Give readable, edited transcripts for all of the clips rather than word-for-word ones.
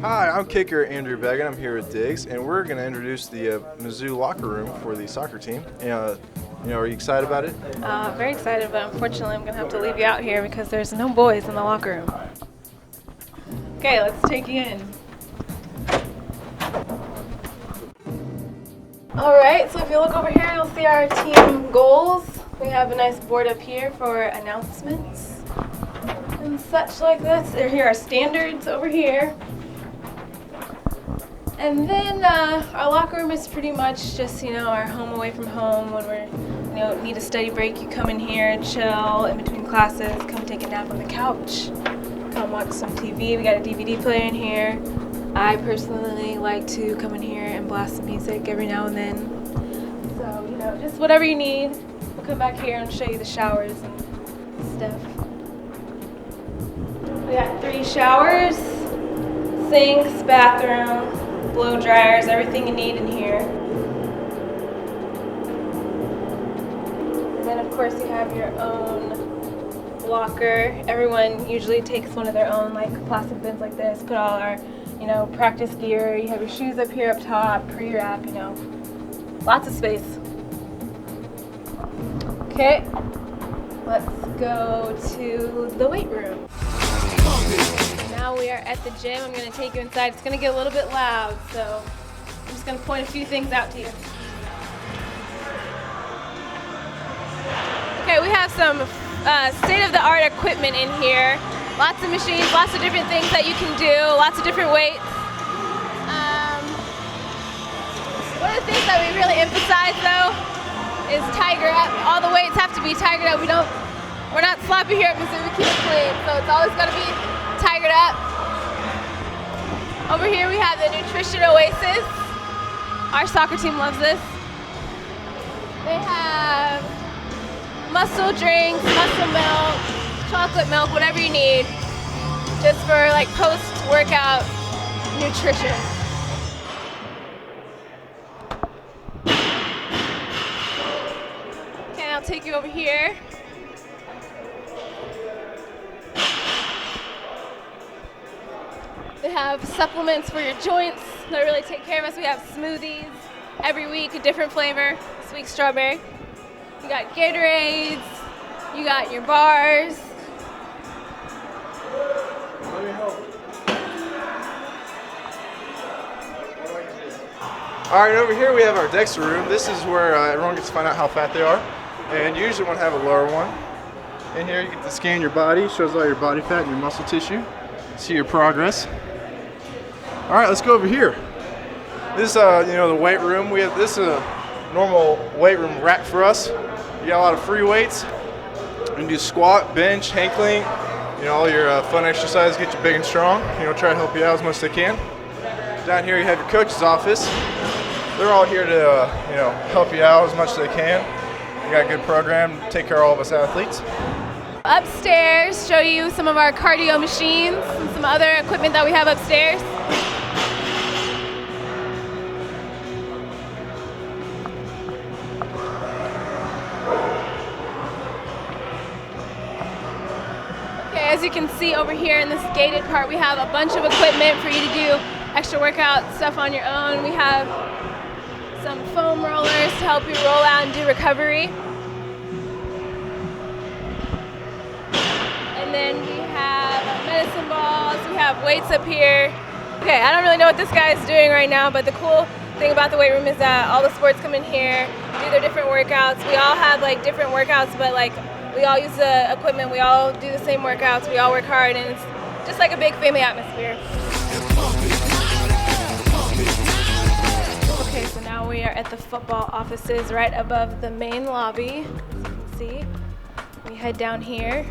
Hi, I'm kicker Andrew Began. I'm here with Diggs, and we're going to introduce the Mizzou locker room for the soccer team. Are you excited about it? Very excited, but unfortunately I'm going to have to leave you out here because there's no boys in the locker room. Okay, let's take you in. Alright, so if you look over here, you'll see our team goals. We have a nice board up here for announcements and such like this. Here are standards over here. And then our locker room is pretty much just, our home away from home. When we're, need a study break, you come in here and chill in between classes, come take a nap on the couch, come watch some TV. We got a DVD player in here. I personally like to come in here and blast some music every now and then. So, just whatever you need. We'll come back here and show you the showers and stuff. We got 3 showers, sinks, bathroom, blow dryers, everything you need in here. And then of course you have your own locker. Everyone usually takes one of their own plastic bins like this, put all our practice gear. You have your shoes up here up top, pre-wrap, lots of space. Okay, let's go to the weight room. Now we are at the gym. I'm going to take you inside. It's going to get a little bit loud, so I'm just going to point a few things out to you. Okay, we have some state-of-the-art equipment in here. Lots of machines, lots of different things that you can do, lots of different weights. One of the things that we really emphasize, though, is tiger up. All the weights have to be tigered up. We're not sloppy here at Mizzou. We keep it clean, so it's always got to be tigered up. Over here we have the Nutrition Oasis. Our soccer team loves this. They have muscle drinks, muscle milk, chocolate milk, whatever you need, just for post-workout nutrition. Okay, I'll take you over here. They have supplements for your joints that really take care of us. We have smoothies every week, a different flavor. This week's strawberry. You got Gatorades, you got your bars. Let me help. All right, over here we have our DEXA room. This is where everyone gets to find out how fat they are. And you usually want to have a lower one. In here you get to scan your body, shows all your body fat and your muscle tissue. See your progress. All right, let's go over here. This is, the weight room. This is a normal weight room rack for us. You got a lot of free weights. You can do squat, bench, hang clean. All your fun exercises, get you big and strong. Try to help you out as much as they can. Down here you have your coach's office. They're all here to, help you out as much as they can. You got a good program to take care of all of us athletes. Upstairs, show you some of our cardio machines and some other equipment that we have upstairs. Okay, as you can see over here in this gated part, we have a bunch of equipment for you to do extra workout stuff on your own. We have some foam rollers to help you roll out and do recovery. And then we have medicine balls, we have weights up here. Okay, I don't really know what this guy is doing right now, but the cool thing about the weight room is that all the sports come in here, do their different workouts. We all have different workouts, but we all use the equipment, we all do the same workouts, we all work hard, and it's just like a big family atmosphere. Okay, so now we are at the football offices right above the main lobby. As you can see, we head down here.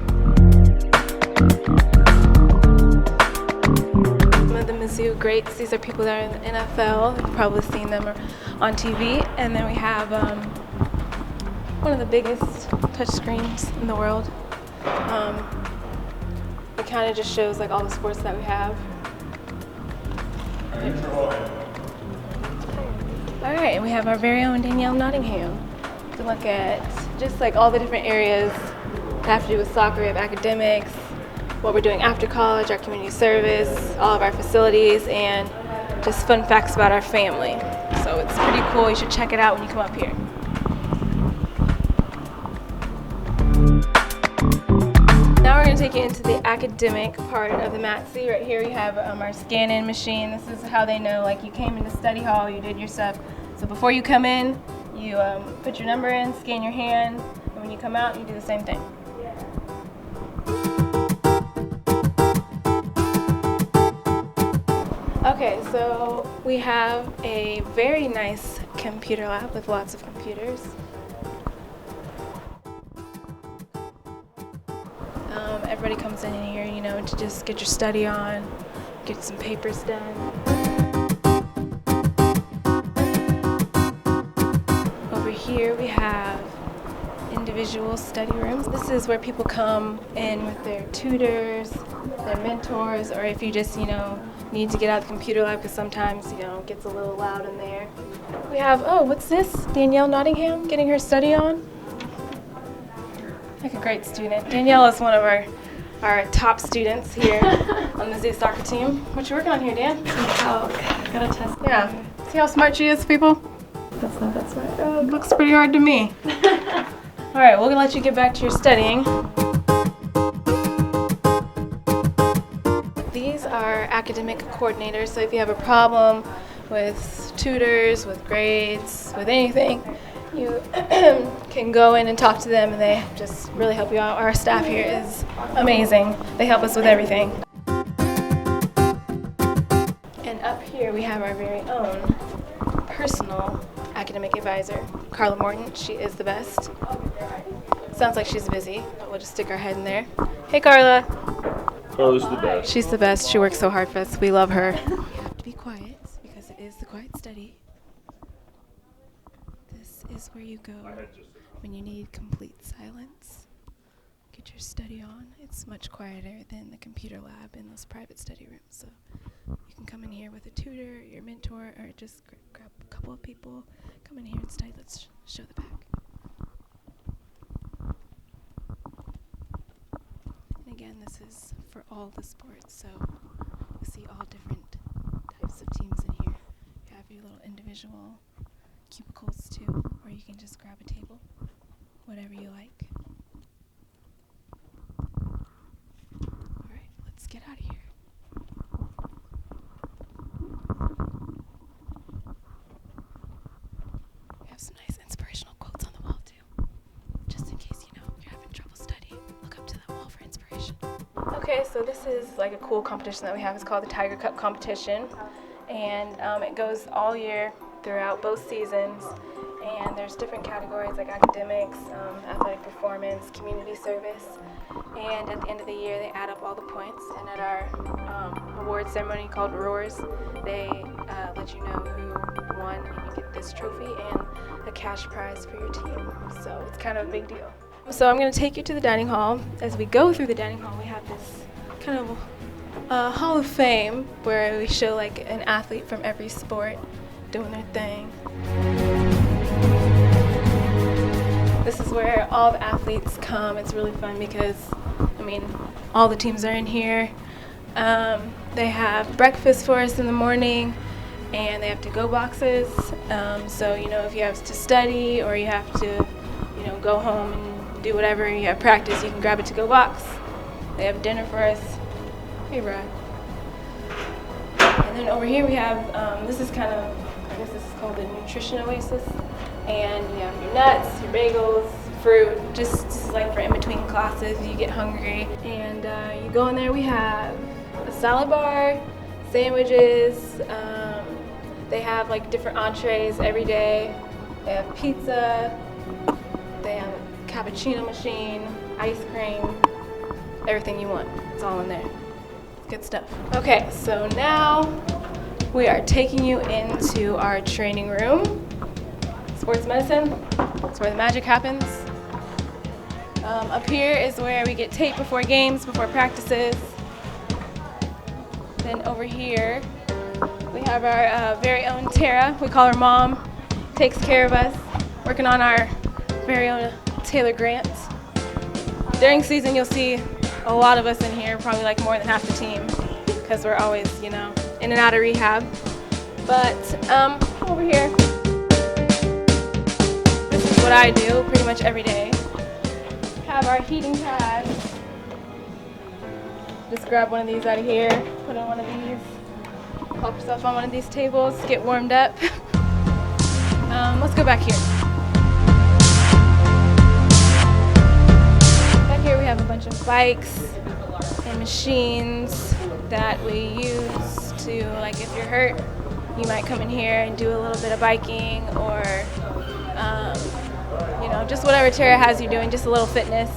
Some of the Mizzou greats, these are people that are in the NFL. You've probably seen them on TV. And then we have one of the biggest touch screens in the world. It kind of just shows all the sports that we have. All right, and we have our very own Danielle Nottingham to look at just all the different areas that have to do with soccer. We have academics, what we're doing after college, our community service, all of our facilities, and just fun facts about our family. So it's pretty cool. You should check it out when you come up here. Now we're going to take you into the academic part of the MATC. Right here we have our scan-in machine. This is how they know, like, you came into study hall, you did your stuff. So before you come in, you put your number in, scan your hand, and when you come out, you do the same thing. Okay, so we have a very nice computer lab with lots of computers. Everybody comes in here, you know, to just get your study on, get some papers done. Over here we have individual study rooms. This is where people come in with their tutors, their mentors, or if you just, you know, need to get out of the computer lab because sometimes, you know, it gets a little loud in there. We have, oh, what's this? Danielle Nottingham getting her study on. Like a great student. Danielle is one of our top students here on the Mizzou soccer team. What you working on here, Dan? Oh, got a test. Yeah. See how smart she is, people? That's not that smart. Oh, it looks pretty hard to me. All right, we're gonna let you get back to your studying. These are academic coordinators, so if you have a problem with tutors, with grades, with anything, you can go in and talk to them and they just really help you out. Our staff here is amazing. They help us with everything. And up here we have our very own personal academic advisor, Carla Morton. She is the best. Sounds like she's busy, but we'll just stick our head in there. Hey, Carla. Carla's the best. She's the best. She works so hard for us. We love her. You have to be quiet because it is the quiet study. This is where you go when you need complete silence. Get your study on. It's much quieter than the computer lab in those private study rooms. So you can come in here with a tutor, your mentor, or just grab a couple of people. Come in here and study. Let's show the back. And again, this is for all the sports. So you see all different types of teams in here. You have your little individual cubicles too, or you can just grab a table, whatever you like. Alright, let's get out of here. We have some nice inspirational quotes on the wall too, just in case, you know, you're having trouble studying. Look up to that wall for inspiration. Okay, so this is like a cool competition that we have. It's called the Tiger Cup competition, and it goes all year throughout both seasons, and there's different categories like academics, athletic performance, community service, and at the end of the year they add up all the points, and at our award ceremony called Roars, they let you know who won, and you get this trophy and a cash prize for your team, so it's kind of a big deal. So I'm going to take you to the dining hall. As we go through the dining hall, we have this kind of Hall of Fame where we show like an athlete from every sport doing their thing. This is where all the athletes come. It's really fun because, I mean, all the teams are in here. They have breakfast for us in the morning, and they have to-go boxes. So, you know, if you have to study or you have to, you know, go home and do whatever, you have practice, you can grab a to-go box. They have dinner for us. Hey, Brad. And then over here we have, this is kind of, I guess this is called the Nutrition Oasis. And you have your nuts, your bagels, fruit, just like for in between classes, you get hungry. And you go in there, we have a salad bar, sandwiches, they have like different entrees every day. They have pizza, they have a cappuccino machine, ice cream, everything you want. It's all in there. Good stuff. Okay, so now we are taking you into our training room. Sports medicine, that's where the magic happens. Up here is where we get tape before games, before practices. Then over here, we have our very own Tara. We call her Mom. Takes care of us, working on our very own Taylor Grant. During season, you'll see a lot of us in here, probably like more than half the team, because we're always, you know, in and out of rehab. But over here, this is what I do pretty much every day. Have our heating pads. Just grab one of these out of here, put in one of these, pop yourself on one of these tables, get warmed up. Let's go back here. Back here we have a bunch of bikes and machines that we use to, like, if you're hurt, you might come in here and do a little bit of biking, or you know, just whatever Tara has you doing, just a little fitness.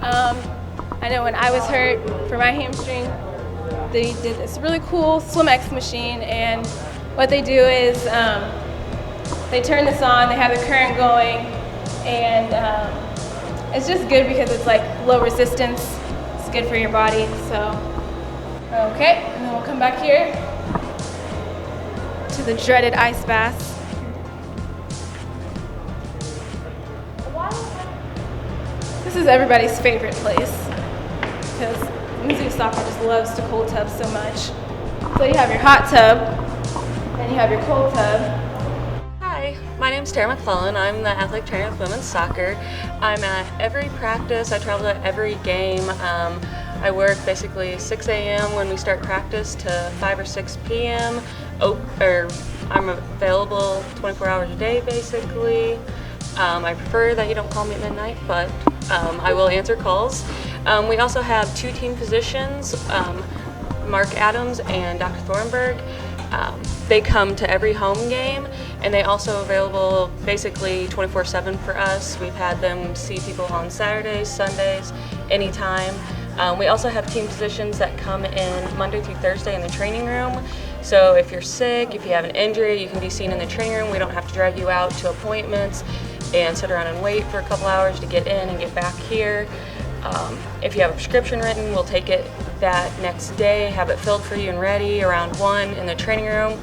I know when I was hurt for my hamstring, they did this really cool SwimX machine, and what they do is they turn this on, they have the current going, and it's just good because it's like low resistance. It's good for your body. So, okay, and then we'll come back here to the dreaded ice baths. This is everybody's favorite place because Mizzou soccer just loves to cold tub so much. So you have your hot tub, and you have your cold tub. Hi, my name's Tara McClellan. I'm the athletic trainer with women's soccer. I'm at every practice. I travel to every game. I work basically 6 a.m. when we start practice to 5 or 6 p.m. I'm available 24 hours a day basically. I prefer that you don't call me at midnight, but I will answer calls. We also have 2 team physicians, Mark Adams and Dr. Thornburg. They come to every home game, and they also available basically 24/7 for us. We've had them see people on Saturdays, Sundays, anytime. We also have team physicians that come in Monday through Thursday in the training room. So if you're sick, if you have an injury, you can be seen in the training room. We don't have to drag you out to appointments and sit around and wait for a couple hours to get in and get back here. If you have a prescription written, we'll take it that next day, have it filled for you and ready around 1 in the training room.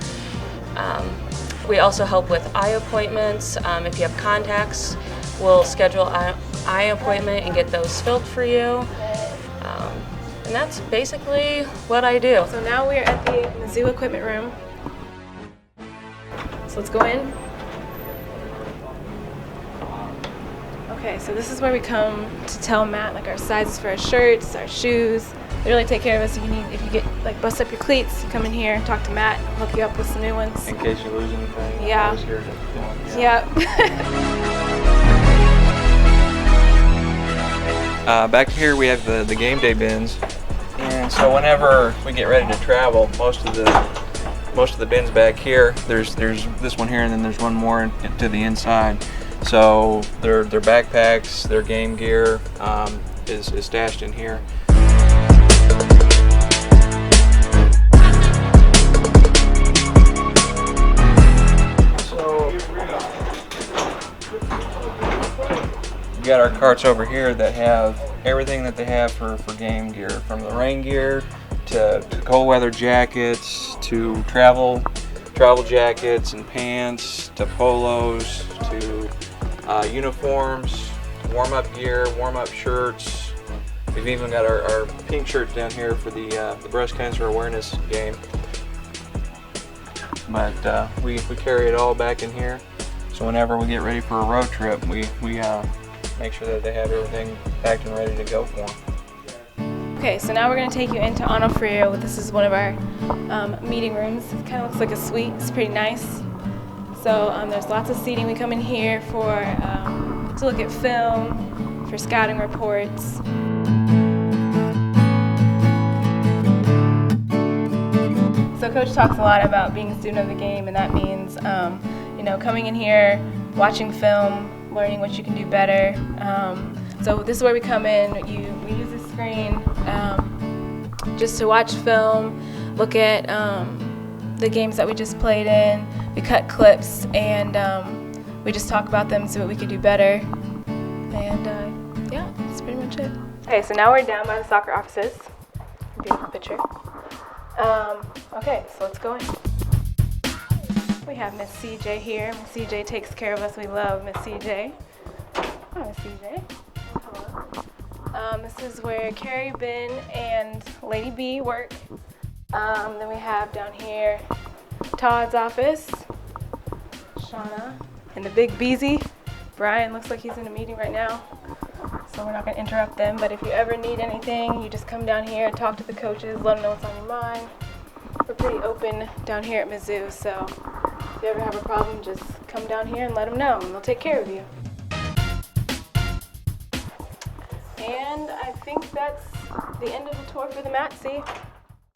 We also help with eye appointments. If you have contacts, we'll schedule an eye appointment and get those filled for you. And that's basically what I do. So now we're at the Mizzou equipment room. So let's go in. Okay, so this is where we come to tell Matt like our sizes for our shirts, our shoes. They really take care of us. If you get like bust up your cleats, you come in here, talk to Matt, hook you up with some new ones. In case you lose anything. Yeah. I was here to, Back here we have the game day bins, and so whenever we get ready to travel, most of the bins back here, there's this one here, and then there's one more to the inside. So their backpacks, their game gear is stashed in here. So we got our carts over here that have everything that they have for game gear, from the rain gear to cold weather jackets to travel jackets and pants to polos to uniforms, warm-up gear, warm-up shirts. We've even got our pink shirts down here for the breast cancer awareness game. But we carry it all back in here. So whenever we get ready for a road trip, we make sure that they have everything packed and ready to go for them. Okay, so now we're going to take you into Onofrio. This is one of our meeting rooms. It kind of looks like a suite. It's pretty nice. So there's lots of seating. We come in here to look at film, for scouting reports. So Coach talks a lot about being a student of the game, and that means coming in here, watching film, learning what you can do better. So this is where we come in. We use the screen just to watch film, look at the games that we just played in. We cut clips, and we just talk about them, see what we could do better. And yeah, that's pretty much it. Okay, so now we're down by the soccer offices. Beautiful picture. Okay, so let's go in. We have Miss CJ here. Miss CJ takes care of us. We love Miss CJ. Hi, Miss CJ. This is where Carrie, Ben, and Lady B work. Then we have down here Todd's office, Shauna, and the big Beezy. Brian looks like he's in a meeting right now, so we're not going to interrupt them. But if you ever need anything, you just come down here and talk to the coaches, let them know what's on your mind. We're pretty open down here at Mizzou, so if you ever have a problem, just come down here and let them know, and they'll take care of you. And I think that's the end of the tour for the MATC.